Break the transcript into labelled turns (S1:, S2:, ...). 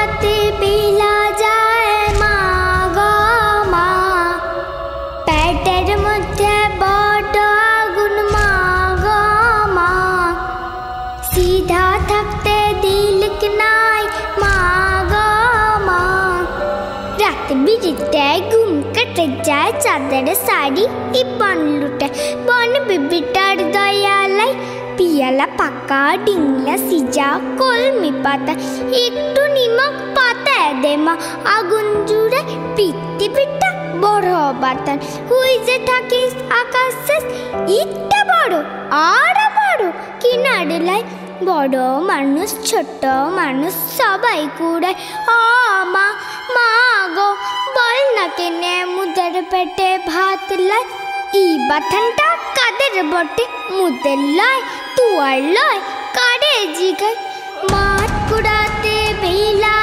S1: কুড়াতে বেলা যায় মা গো মা, পেটের মধ্যে বড় আগুন মা গো মা, সিধা থাকতে দিল নাই মা গো মা, রাত বিরিতে ঘুম কেটে যায় চাঁদের শাড়ি বন লুটে বন বিবিটার দয়ালাই, পিয়ালা পাকা ডিংলা সিজা কলমি পাতা একটু নিমক পাতা দে মা, আগুন জুড়ে পৃথিবীটা বড় বাতান, হুই যে থাকিস আকাশে ইটা বড় আর বড় কিনারে বড় মানুষ ছোট মানুষ সবাই কুড়ায় ও মা মা গো, বল না কেনে মুদের পেটে ভাত লাই, ই বাথানটা কাদের বটে মুদের লয় তুয়ার লয় কারে জিগায়, মাঠ কুড়াতে বেলা